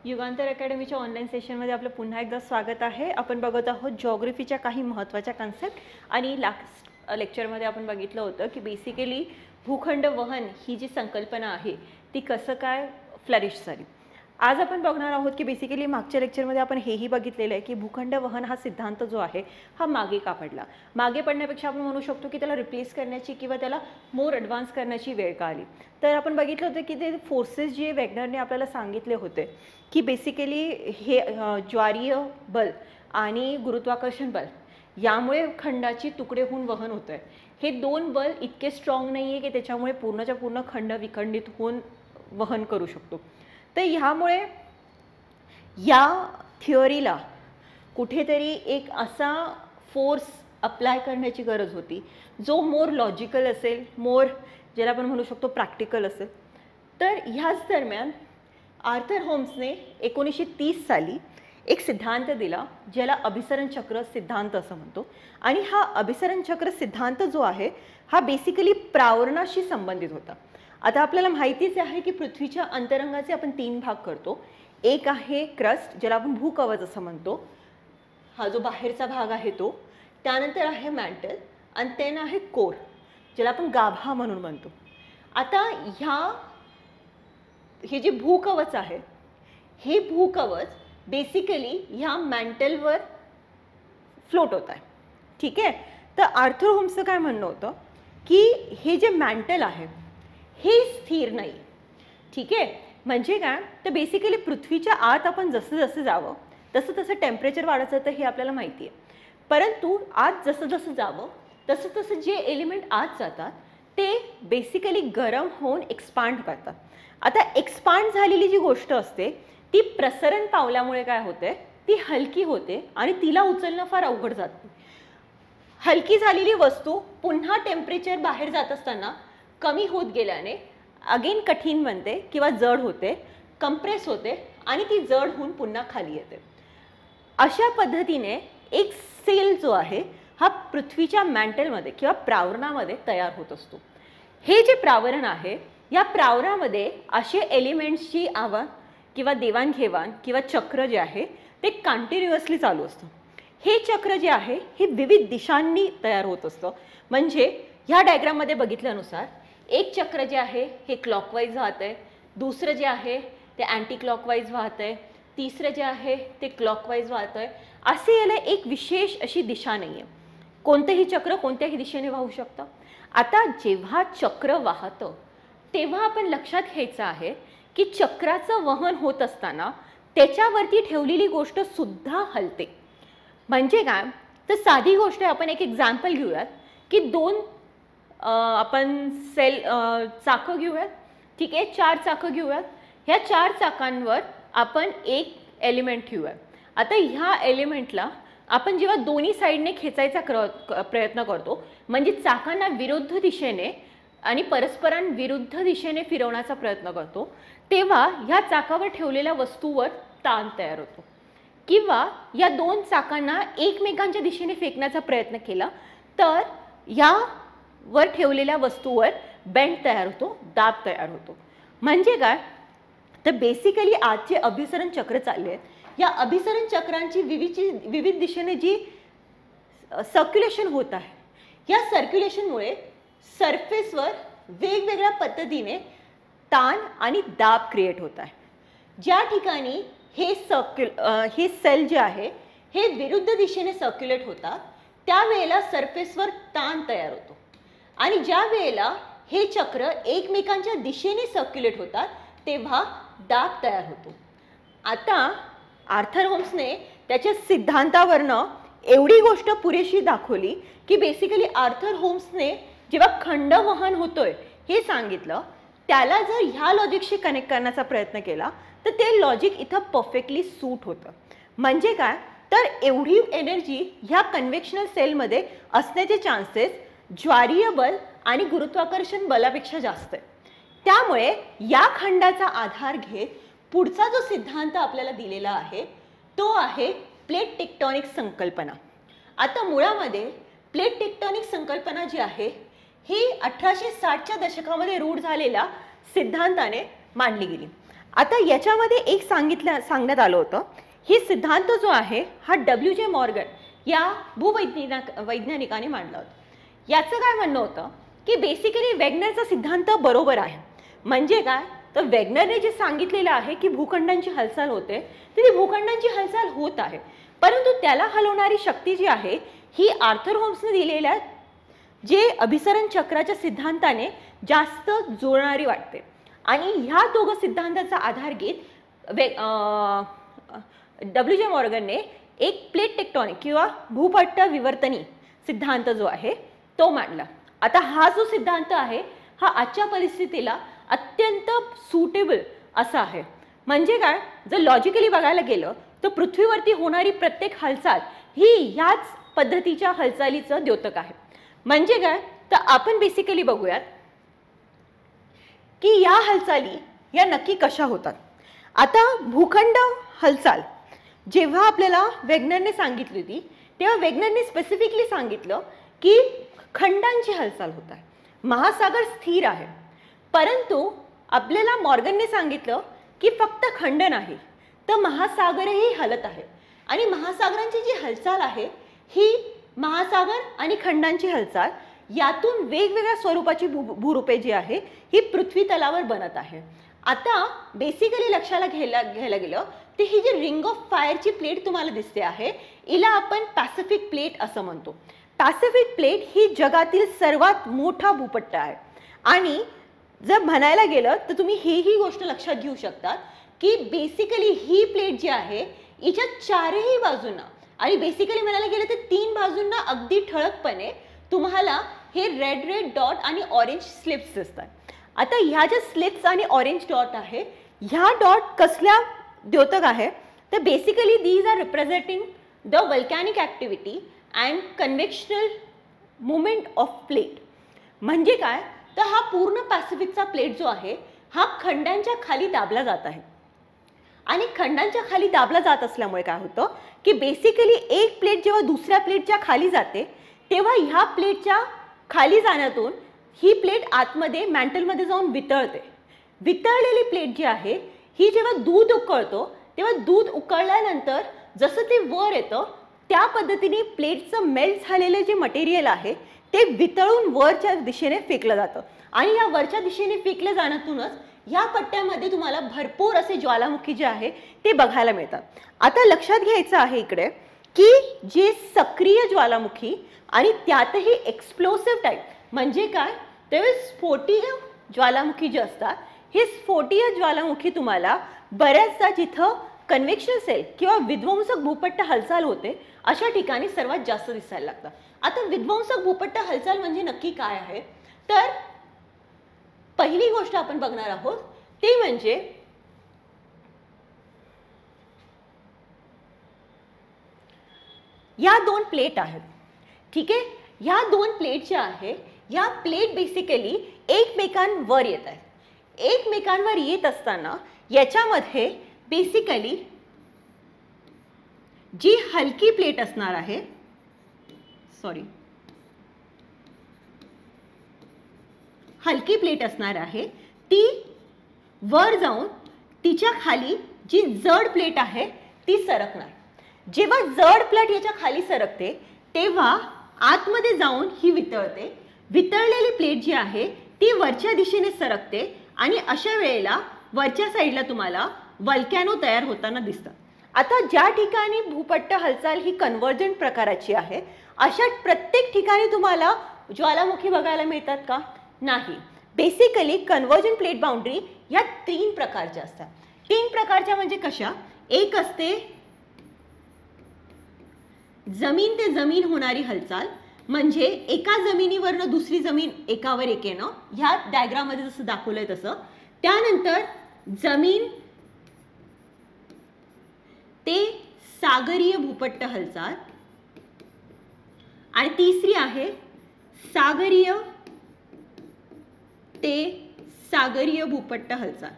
युगांतर अकॅडमीच्या online सेशनमध्ये आपलं पुन्हा एकदा स्वागत आहे. आपण बघत आहोत जिओग्राफीच्या काही महत्त्वाच्या कन्सेप्ट आणि लास्ट लेक्चरमध्ये आपण बघितलं होतं की बेसिकली भूखंड वहन ही जी संकल्पना आहे ती कसं काय फ्लरिश झाली. आज आपण बघणार आहोत की बेसिकली मागच्या लेक्चरमध्ये आपण हेही बघितलेलं आहे की भूखंड वहन हा सिद्धांत जो आहे हा मागे का पडला. मागे पडण्यापेक्षा आपण म्हणू शकतो की त्याला रिप्लेस करण्याची किंवा त्याला मोर ॲडव्हान्स करण्याची वेळ का आली. तर आपण बघितलं होतं की ते फोर्सेस जे वेगनरने आपल्याला सांगितले होते की बेसिकली हे ज्वारीय बल आणि गुरुत्वाकर्षण बल यामुळे खंडाची तुकडे होऊन वहन होतं आहे. हे दोन बल इतके स्ट्रॉंग नाही आहे की त्याच्यामुळे पूर्णच्या पूर्ण खंड विखंडित होऊन वहन करू शकतो. तर ह्यामुळे या थिअरीला कुठेतरी एक असा फोर्स अप्लाय करण्याची गरज होती जो मोर लॉजिकल असेल, मोर ज्याला आपण म्हणू शकतो प्रॅक्टिकल असेल. तर ह्याच दरम्यान आर्थर होम्सने 1930 साली एक सिद्धांत दिला ज्याला अभिसरण चक्र सिद्धांत असं म्हणतो. आणि हा अभिसरण चक्र सिद्धांत जो आहे हा बेसिकली प्रावरणाशी संबंधित होता. आता आपल्याला माहितीच आहे की पृथ्वीच्या अंतरंगाचे आपण 3 भाग करतो. एक आहे क्रस्ट ज्याला आपण भूकवच असं म्हणतो, हा जो बाहेरचा भाग आहे तो. त्यानंतर आहे मॅन्टल आणि त्यानं आहे कोर ज्याला आपण गाभा म्हणून म्हणतो. आता हे जे भूकवच आहे हे भूकवच बेसिकली ह्या मॅन्टलवर फ्लोट होत आहे. ठीक आहे. तर आर्थर होम्सचं काय म्हणणं होतं की हे जे मॅन्टल आहे हे स्थिर नाही. ठीक आहे. म्हणजे काय तर बेसिकली पृथ्वीच्या आत आपण जसं जसं जावं तसं तसं टेम्परेचर वाढत जातं हे आपल्याला माहिती आहे. परंतु आत जसं जसं जावं तसं तसं जे एलिमेंट आत जातात ते बेसिकली गरम होऊन एक्सपांड करतात. आता एक्सपांड झालेली जी गोष्ट असते ती प्रसरण पावल्यामुळे काय होते ती हलकी होते आणि तिला उचलणं फार अवघड जातं. हलकी झालेली वस्तू पुन्हा टेम्परेचर बाहेर जात असताना कमी होत गेल्याने अगेन कठीण बनते किंवा जड होते, कंप्रेस होते आणि ती जड होऊन पुन्हा खाली येते. अशा पद्धतीने एक सेल जो आहे हा पृथ्वीच्या मॅन्टलमध्ये किंवा प्रावरणामध्ये तयार होत असतो. हे जे प्रावरण आहे या प्रावरणामध्ये असे एलिमेंट्सची आवाज किंवा देवाणघेवाण किंवा चक्र जे आहे ते कंटिन्युअसली चालू असतं. हे चक्र जे आहे हे विविध दिशांनी तयार होत असतं. म्हणजे ह्या डायग्राममध्ये बघितल्यानुसार एक चक्र जे आहे हे क्लॉकवाईज वाहत आहे, दुसरं जे आहे ते अँटी क्लॉकवाईज वाहत आहे, तिसरं जे आहे ते क्लॉकवाईज वाहत आहे. असे याला एक विशेष अशी दिशा नाही आहे. कोणतंही चक्र कोणत्याही दिशेने वाहू शकतं. आता जेव्हा चक्र वाहतं तेव्हा आपण लक्षात घ्यायचं आहे की चक्राचं वहन होत असताना त्याच्यावरती ठेवलेली गोष्ट सुद्धा हलते. म्हणजे काय तर साधी गोष्ट आहे. आपण एक एक्झाम्पल घेऊयात की आपण चाकं घेऊयात. ठीक आहे. 4 चाकं घेऊयात. ह्या 4 चाकांवर आपण एक एलिमेंट ठेवूयात. आता ह्या एलिमेंटला आपण जेव्हा दोन्ही साईडने खेचायचा प्रयत्न करतो म्हणजे चाकांना विरुद्ध दिशेने आणि परस्परांविरुद्ध दिशेने फिरवण्याचा प्रयत्न करतो तेव्हा ह्या चाकावर ठेवलेल्या वस्तूवर ताण तयार होतो. किंवा या 2 चाकांना एकमेकांच्या दिशेने फेकण्याचा प्रयत्न केला तर यावर ठेवलेल्या वस्तूवर बेंड तयार होतो, दाब तयार होतो. म्हणजे काय तर बेसिकली आज जे अभिसरण चक्र चालले आहेत या अभिसरण चक्रांची विविध दिशेने जी सर्क्युलेशन होत आहे या सर्क्युलेशनमुळे सरफेसवर वेगवेगळ्या पद्धतीने ताण आणि दाब क्रिएट होत आहे. ज्या ठिकाणी हे सेल जे आहे हे विरुद्ध दिशेने सर्क्युलेट होतात त्यावेळेला सरफेसवर ताण तयार होतो आणि ज्या वेळेला हे चक्र एकमेकांच्या दिशेने सर्क्युलेट होतात तेव्हा दाब तयार होतो. आता आर्थर होम्सने त्याच्या सिद्धांतावरनं एवढी गोष्ट पुरेशी दाखवली की बेसिकली आर्थर होम्सने जेव्हा खंड वहन होतोय हे सांगितलं त्याला जर ह्या लॉजिकशी कनेक्ट करण्याचा प्रयत्न केला तर ते लॉजिक इथं परफेक्टली सूट होतं. म्हणजे काय तर एवढी एनर्जी ह्या कन्व्हेक्शनल सेलमध्ये असण्याचे चान्सेस ज्वारीय बल आणि गुरुत्वाकर्षण बलापेक्षा जास्त आहे. त्यामुळे या खंडाचा आधार घेत पुढचा जो सिद्धांत आपल्याला दिलेला आहे तो आहे प्लेट टेक्टोनिक संकल्पना. आता मुळामध्ये प्लेट टेक्टोनिक संकल्पना जी आहे ही 1860च्या दशकामध्ये रूढ झालेल्या सिद्धांताने मांडली गेली. आता याच्यामध्ये एक सांगण्यात आलं होतं, ही सिद्धांत जो आहे हा WJ मॉर्गन या वैज्ञानिकाने मांडला होता. याचं काय म्हणणं होतं की बेसिकली वेगनरचा सिद्धांत बरोबर आहे. म्हणजे काय तर वेगनरने जे सांगितलेलं आहे की भूखंडांची हालचाल होते, ती भूखंडांची हालचाल होत आहे, परंतु त्याला हलवणारी शक्ती जी आहे ही आर्थर होम्सने दिलेल्या जे अभिसरण चक्राच्या सिद्धांताने जास्त जुळणारी वाटते. आणि ह्या दोघं सिद्धांताचा आधार घेत WJ मॉर्गनने एक प्लेट टेक्टॉनिक किंवा भूपट्ट विवर्तनी सिद्धांत जो आहे तो मांडला. आता हा जो सिद्धांत आहे हा आजच्या परिस्थितीला अत्यंत सुटेबल असा आहे. म्हणजे काय, जर लॉजिकली बघायला गेलं तर पृथ्वीवरती होणारी प्रत्येक हालचाल ही ह्याच पद्धतीच्या हालचालीचं द्योतक आहे. म्हणजे काय तर आपण बेसिकली बघूयात की या हालचाली या नक्की कशा होतात. आता भूखंड हालचाल जेव्हा आपल्याला वेगनरने सांगितली होती तेव्हा वेगनरने स्पेसिफिकली सांगितलं की खंडांची हालचाल होत आहे, महासागर स्थिर आहे. परंतु आपल्याला मॉर्गनने सांगितलं की फक्त खंड नाही तर महासागरही हलत आहे. आणि महासागरांची जी हालचाल आहे ही महासागर आणि खंडांची हालचाल यातून वेगवेगळ्या स्वरूपाची भूरूपे जी आहे ही पृथ्वी तलावर बनत आहे. आता बेसिकली लक्षाला घ्यायला गेलं तर ही जी रिंग ऑफ फायरची प्लेट तुम्हाला दिसते आहे हिला आपण पॅसिफिक प्लेट असं म्हणतो. पॅसिफिक प्लेट ही जगातील सर्वात मोठा भूपट्ट आहे. आणि जर म्हणायला गेलं तर तुम्ही ही गोष्ट लक्षात घेऊ शकतात की बेसिकली ही प्लेट जी आहे हिच्या चारही बाजूंना आणि बेसिकली म्हणायला गेलं तर 3 बाजूंना अगदी ठळकपणे तुम्हाला हे रेड डॉट आणि ऑरेंज स्लिप्स दिसतात. आता ह्या ज्या स्लिप्स आणि ऑरेंज डॉट आहे ह्या डॉट कसल्या द्योतक आहे तर basically these are representing the volcanic activity and convectional movement of plate. म्हणजे काय तर हा पूर्ण पॅसिफिकचा प्लेट जो आहे हा खंडांच्या खाली दाबला जात आहे. आणि खंडांच्या खाली दाबला जात असल्यामुळे काय होतं की बेसिकली एक प्लेट जेव्हा दुसऱ्या प्लेटच्या खाली जाते तेव्हा ह्या प्लेटच्या खाली जाण्यातून ही प्लेट आतमध्ये मॅन्टलमध्ये जाऊन वितळते. वितळलेली प्लेट जी आहे ही जेव्हा दूध उकळतो तेव्हा दूध उकळल्यानंतर जसं ते वर येतं त्या पद्धतीने प्लेटचं मेल्ट झालेलं जे मटेरियल आहे ते वितळून वरच्या दिशेने फेकलं जातं. आणि या वरच्या दिशेने फेकल्या जाण्यातूनच या पट्ट्यामध्ये तुम्हाला भरपूर असे ज्वालामुखी जे आहे ते बघायला मिळतात. आता लक्षात घ्यायचं आहे इकडे की जे सक्रिय ज्वालामुखी आणि त्यातही एक्सप्लोसिव्ह टाईप म्हणजे काय तर स्फोटीय ज्वालामुखी जे असतात हे स्फोटीय ज्वालामुखी तुम्हाला बऱ्याचदा जिथं कन्व्हेक्शन सेल किंवा विध्वंसक भूपट्ट हालचाल होते अशा ठिकाणी सर्वात जास्त दिसायला लागतात. आता विध्वंसक भूपट्ट हालचाल म्हणजे नक्की काय आहे तर पहिली गोष्ट आपण बघणार आहोत ते म्हणजे या 2 प्लेट आहेत. ठीक आहे, या 2 प्लेट ज्या आहे या प्लेट बेसिकली एकमेकांवर येत आहेत. एकमेकांवर येत असताना याच्यामध्ये बेसिकली जी हलकी प्लेट असणार आहे हलकी प्लेट असणार आहे ती वर जाऊन तिच्या खाली जी जड प्लेट आहे ती सरकणार. जेव्हा जड प्लेट याच्या खाली सरकते तेव्हा आतमध्ये जाऊन ही वितळते. वितळलेली प्लेट जी आहे ती वरच्या दिशेने सरकते आणि अशा वेळेला वरच्या साईडला तुम्हाला वल्कॅनो तयार होताना दिसतात. आता ज्या ठिकाणी भूपट्ट हालचाल ही कन्व्हर्जंट प्रकाराची आहे अशा प्रत्येक ठिकाणी तुम्हाला ज्वालामुखी बघायला मिळतात का नाही. बेसिकली कन्व्हर्जंट प्लेट बाउंड्री या 3 प्रकारच्या असतात. 3 प्रकारच्या म्हणजे कशा, एक असते जमीन ते जमीन होणारी हालचाल म्हणजे एका जमिनीवरनं दुसरी जमीन एकावर एक येणं ह्या डायग्राममध्ये जसं दाखवलंय तसं. त्यानंतर जमीन ते सागरीय भूपट्ट हालचाल आणि तिसरी आहे सागरीय ते सागरीय भूपट्ट हालचाल.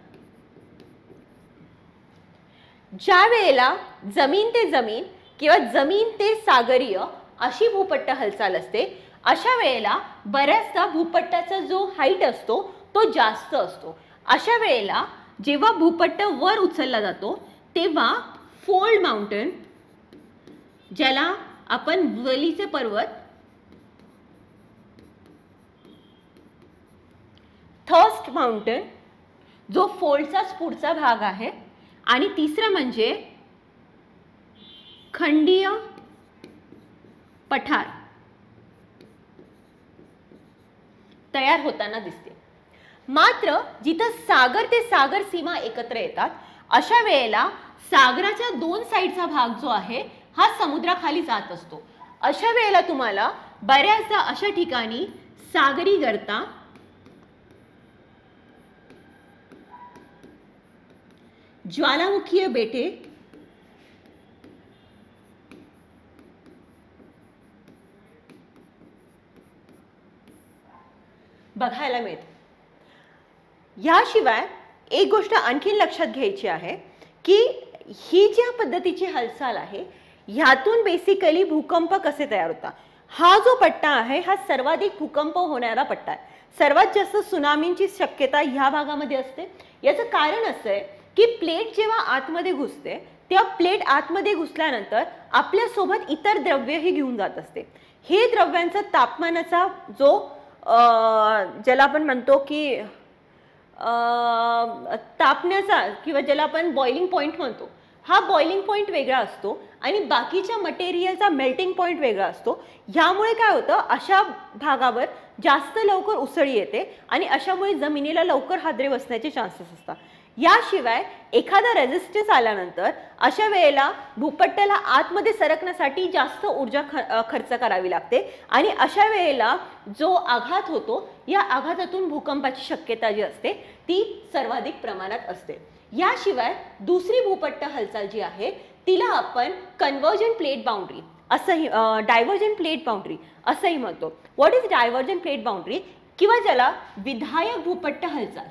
ज्या वेळेला जमीन ते जमीन किंवा जमीन ते सागरीय अशी भूपट्ट हालचाल असते अशा वेळेला बऱ्याचदा भूपट्टाचा जो हाईट असतो तो जास्त असतो. अशा वेळेला जेव्हा भूपट्ट वर उचलला जातो तेव्हा फोल्ड माउंटेन, ज्याला आपण वलीचे पर्वत, थर्स्ट माउंटेन जो फोल्डचाच पुढचा भाग आहे, आणि तिसरं म्हणजे खंडीय पठार तयार होताना दिसते. मात्र जिथं सागर ते सागर सीमा एकत्र येतात अशा वेळेला सागराच्या दोन साईडचा भाग जो आहे हा समुद्राखाली जात असतो. अशा वेळेला तुम्हाला बऱ्याचदा अशा ठिकाणी सागरी गर्ता, ज्वालामुखीय बेटे, बघायला मिळते. याशिवाय एक गोष्ट आणखीन लक्षात घ्यायची आहे की ही ज्या पद्धतीची हालचाल आहे ह्यातून बेसिकली भूकंप कसे तयार होतात. हा जो पट्टा आहे हा सर्वाधिक भूकंप होणारा पट्टा आहे. सर्वात जास्त सुनामींची शक्यता ह्या भागामध्ये असते. याचं कारण असं आहे की प्लेट जेव्हा आतमध्ये घुसते तेव्हा प्लेट आतमध्ये घुसल्यानंतर आपल्यासोबत इतर द्रव्यही घेऊन जात असते. हे द्रव्यांचा तापमानाचा जो ज्याला आपण म्हणतो की तापण्याचा किंवा ज्याला आपण बॉइलिंग पॉइंट म्हणतो, हा बॉइलिंग पॉइंट वेगळा असतो आणि बाकीच्या मटेरियलचा मेल्टिंग पॉइंट वेगळा असतो. यामुळे काय होतं, अशा भागावर जास्त लवकर उसळी येते आणि अशामुळे जमिनीला लवकर हादरे बसण्याचे चान्सेस असतात. याशिवाय एखादा रेझिस्टन्स आल्यानंतर अशा वेळेला भूपट्टाला आतमध्ये सरकण्यासाठी जास्त ऊर्जा खर्च करावी लागते आणि अशा वेळेला जो आघात होतो या आघातातून भूकंपाची शक्यता जी असते ती सर्वाधिक प्रमाणात असते. याशिवाय दुसरी भूपट्ट हालचाल जी आहे तिला आपण कन्वर्जन प्लेट बाउंड्री असंही, डायव्हर्जन प्लेट बाउंड्री असंही म्हणतो. What is divergent plate boundary किंवा ज्याला विधायक भूपट्ट हालचाल,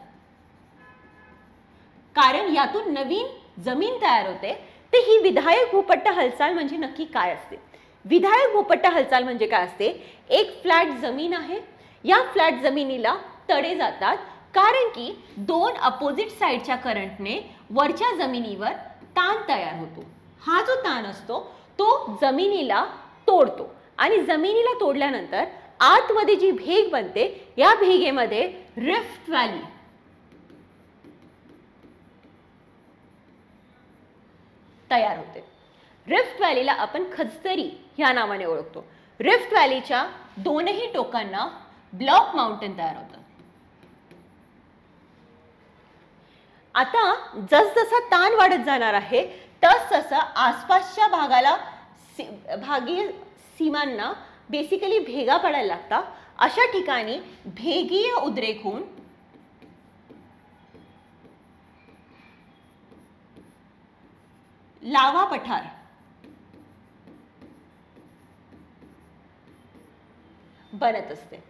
कारण यातून नवीन जमीन तयार होते. तर ही विधायक भूपट्ट हालचाल म्हणजे नक्की काय असते. विधायक भूपट्ट हालचाल म्हणजे काय असते, एक फ्लॅट जमीन आहे, या फ्लॅट जमिनीला तडे जातात कारण की दोन अपोजिट साइडच्या करंटने वरच्या जमिनीवर ताण तयार होतो. हा जो ताण असतो तो जमिनीला तोडतो आणि जमिनीला तोडल्यानंतर आतमध्ये जी भेग बनते या भेगेमध्ये रिफ्ट व्हॅली तयार होते. रिफ्ट व्हॅलीला आपण खचदरी या नावाने ओळखतो. रिफ्ट व्हॅलीच्या दोनही टोकांना ब्लॉक माउंटेन तयार होतात. आता जसजसा ताण वाढत जाणार आहे तसतसं आसपासच्या भागाला भागीय सीमांना बेसिकली भेगा पडायला लागतात. अशा ठिकाणी भेगीय उद्रेक होऊन लावा पठार बनत असते.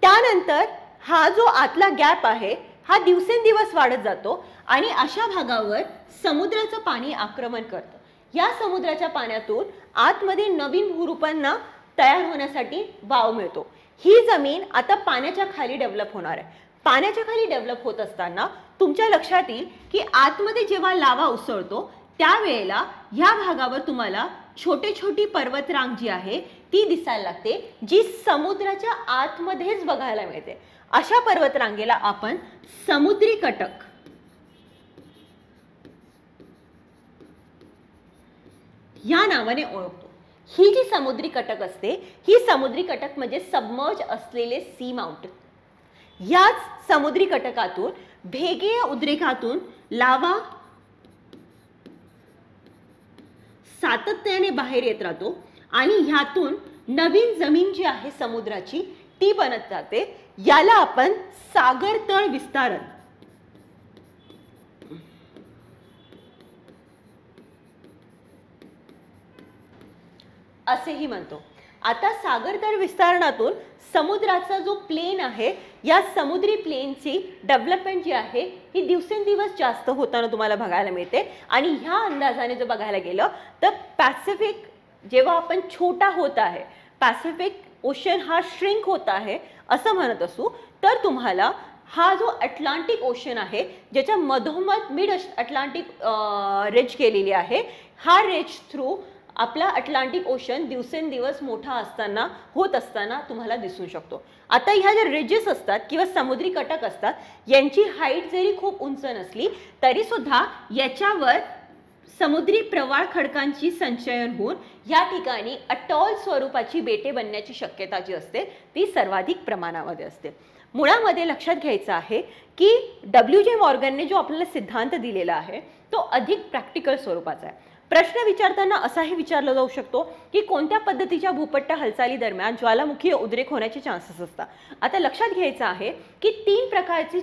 त्यानंतर हा जो आतला गॅप आहे हा दिवसेंदिवस वाढत जातो आणि अशा भागावर समुद्राचं पाणी आक्रमण करतं. या समुद्राच्या पाण्यातून आतमध्ये नवीन भूरूपांना तयार होण्यासाठी वाव मिळतो. ही जमीन आता पाण्याच्या खाली डेव्हलप होणार आहे. पाण्याच्या खाली डेव्हलप होत असताना तुमच्या लक्षात येईल की आतमध्ये जेव्हा लावा उसळतो त्यावेळेला या भागावर तुम्हाला छोटे छोटी पर्वतरांग जी आहे ती दिसायला लागते, जी समुद्राच्या आतमध्येच बघायला मिळते. अशा पर्वतरांगेला आपण समुद्री कटक या नावाने ओळखतो. ही जी समुद्री कटक असते ही समुद्री कटक म्हणजे सबमर्ज असलेले सी माउंटेन. याच समुद्री कटकातून भेगीय उद्रेकातून लावा सातत्याने बाहेर येत राहतो आणि ह्यातून नवीन जमीन जी आहे समुद्राची ती बनत जाते. याला आपण सागर तळ विस्तारण असेही म्हणतो. आता सागर तळ विस्तारणातून समुद्राचा जो प्लेन आहे या समुद्री प्लेनची डेव्हलपमेंट जी आहे ही दिवसेंदिवस जास्त होताना तुम्हाला बघायला मिळते. आणि ह्या अंदाजाने जर बघायला गेलं तर पॅसिफिक जेव्हा आपण छोटा होत आहे, पॅसिफिक ओशन हा श्रिंक होत आहे असं म्हणत असू तर तुम्हाला हा जो अटलांटिक ओशन आहे, ज्याच्या मधोमध मिड अटलांटिक रेज केलेली आहे, हा रेज थ्रू आपला अटलांटिक ओशन दिवसेंदिवस मोठा असताना होत असताना तुम्हाला दिसू शकतो. आता ह्या ज्या रेजेस असतात किंवा समुद्री कटक असतात, यांची हाईट जरी खूप उंच नसली तरी सुद्धा याच्यावर समुद्री प्रवाळ खडकांची संचयन होऊन या ठिकाणी अटॉल स्वरूपाची बेटे बनण्याची शक्यता जी असते ती सर्वाधिक प्रमाणामध्ये असते. मुळामध्ये लक्षात घ्यायचं आहे की WJ मॉर्गनने जो आपल्याला सिद्धांत दिलेला आहे तो अधिक प्रॅक्टिकल स्वरूपाचा आहे. प्रश्न विचारताना असाही विचारला जाऊ शकतो की कोणत्या पद्धतीच्या भूपट्ट हालचाली दरम्यान ज्वालामुखी उद्रेक होण्याचे चान्सेस असतात. आता लक्षात घ्यायचं आहे की 3 प्रकारची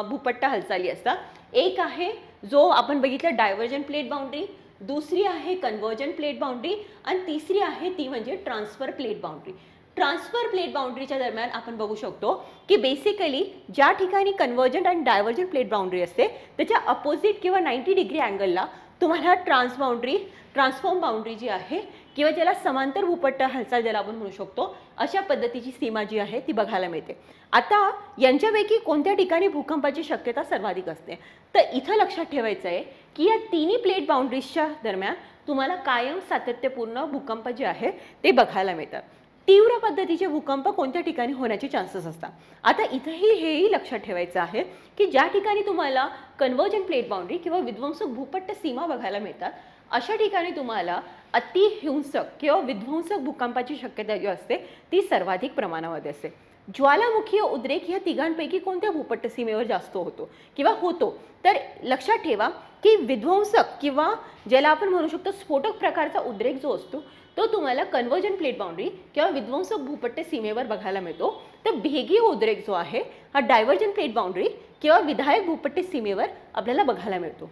भूपट्ट हालचाली असतात. एक आहे जो आपण बघितलं डायव्हर्जन प्लेट बाउंड्री, दुसरी आहे कन्व्हर्जन प्लेट बाउंड्री आणि तिसरी आहे ती म्हणजे transfer plate boundary. Transfer plate बाउंड्रीच्या दरम्यान आपण बघू शकतो की बेसिकली ज्या ठिकाणी कन्व्हर्जंट आणि डायव्हर्जन प्लेट बाउंड्री असते त्याच्या अपोजिट किंवा 90 डिग्री अँगलला तुम्हाला ट्रान्सफॉर्म बाउंड्री जी आहे किंवा ज्याला समांतर भूपट्ट हालचाल ज्याला आपण म्हणू शकतो अशा पद्धतीची सीमा जी आहे ती बघायला मिळते. आता यांच्यापैकी कोणत्या ठिकाणी भूकंपाची शक्यता सर्वाधिक असते, तर इथं लक्षात ठेवायचं आहे की या तिन्ही प्लेट बाउंड्रीजच्या दरम्यान तुम्हाला कायम सातत्यपूर्ण भूकंप जे आहे ते बघायला मिळतात. तीव्र पद्धतीचे भूकंप कोणत्या ठिकाणी होण्याचे चान्सेस असतात. आता इथंही हेही लक्षात ठेवायचं आहे की ज्या ठिकाणी तुम्हाला कन्व्हर्जन प्लेट बाउंड्री किंवा विध्वंसक भूपट्ट सीमा बघायला मिळतात अशा ठिकाणी तुम्हाला अतिहिंसक किंवा विध्वंसक भूकंपाची शक्यता जी असते ती सर्वाधिक प्रमाणामध्ये असते. ज्वालामुखीय उद्रेक या तिघांपैकी कोणत्या भूपट्ट सीमेवर जास्त होतो किंवा होतो, तर लक्षात ठेवा की विध्वंसक किंवा ज्याला आपण म्हणू शकतो स्फोटक प्रकारचा उद्रेक जो असतो तो तुम्हाला कन्व्हर्जन प्लेट बाउंड्री किंवा विध्वंसक भूपट्ट सीमेवर बघायला मिळतो. तर भेगी उद्रेक जो आहे हा डायव्हर्जन प्लेट बाउंड्री किंवा विधायक भूपट्ट सीमेवर आपल्याला बघायला मिळतो.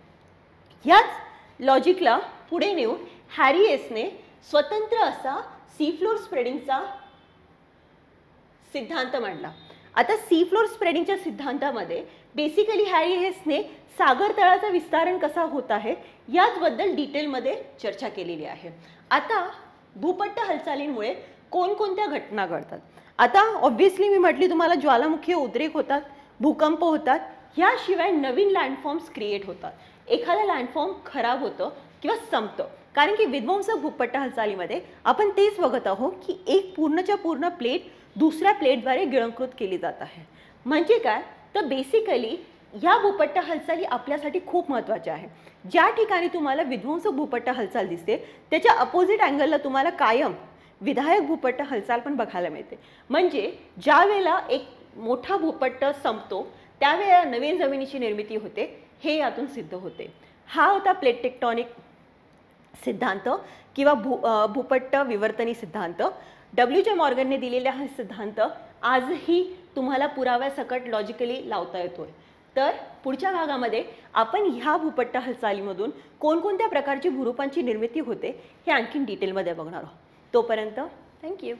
ह्याच लॉजिकला पुढे नेऊन हॅरी हेसने स्वतंत्र असा सी फ्लोर स्प्रेडिंगचा सिद्धांत मांडला. आता सी फ्लोर स्प्रेडिंगच्या सिद्धांतामध्ये बेसिकली हॅरी हेसने सागर तळाचा विस्तारण कसा होत आहे याचबद्दल डिटेलमध्ये चर्चा केलेली आहे. आता भूपट्ट हालचालींमुळे कोणकोणत्या घटना घडतात. आता ऑब्व्हियसली मी म्हटली तुम्हाला ज्वालामुखीय उद्रेक होतात, भूकंप होतात, ह्याशिवाय नवीन लँडफॉर्म्स क्रिएट होतात. एखादा लँडफॉर्म खराब होतं किंवा संपतं कारण की विध्वंसक भूपट्ट हालचालीमध्ये आपण तेच बघत आहोत की एक पूर्णच्या पूर्ण प्लेट दुसऱ्या प्लेटद्वारे गिळंकृत केली जात आहे. म्हणजे काय, तर बेसिकली ह्या भूपट्ट हालचाली आपल्यासाठी खूप महत्त्वाच्या आहे. ज्या ठिकाणी तुम्हाला विध्वंसक भूपट्ट हालचाल दिसते त्याच्या अपोजिट अँगलला तुम्हाला कायम विधायक भूपट्ट हालचाल पण बघायला मिळते. म्हणजे ज्या वेळेला एक मोठा भूपट्ट संपतो त्यावेळेला नवीन जमिनीची निर्मिती होते हे यातून सिद्ध होते. हा होता प्लेट टेक्टॉनिक सिद्धांत किंवा भूपट्ट विवर्तनी सिद्धांत. WJ मॉर्गनने दिलेला हा सिद्धांत आजही तुम्हाला पुराव्यासकट लॉजिकली लावता येतोय. तर पुढच्या भागामध्ये आपण ह्या भूपट्ट हालचालीमधून कोणकोणत्या प्रकारची भूरूपांची निर्मिती होते हे आणखीन डिटेलमध्ये बघणार आहोत. तोपर्यंत थँक्यू.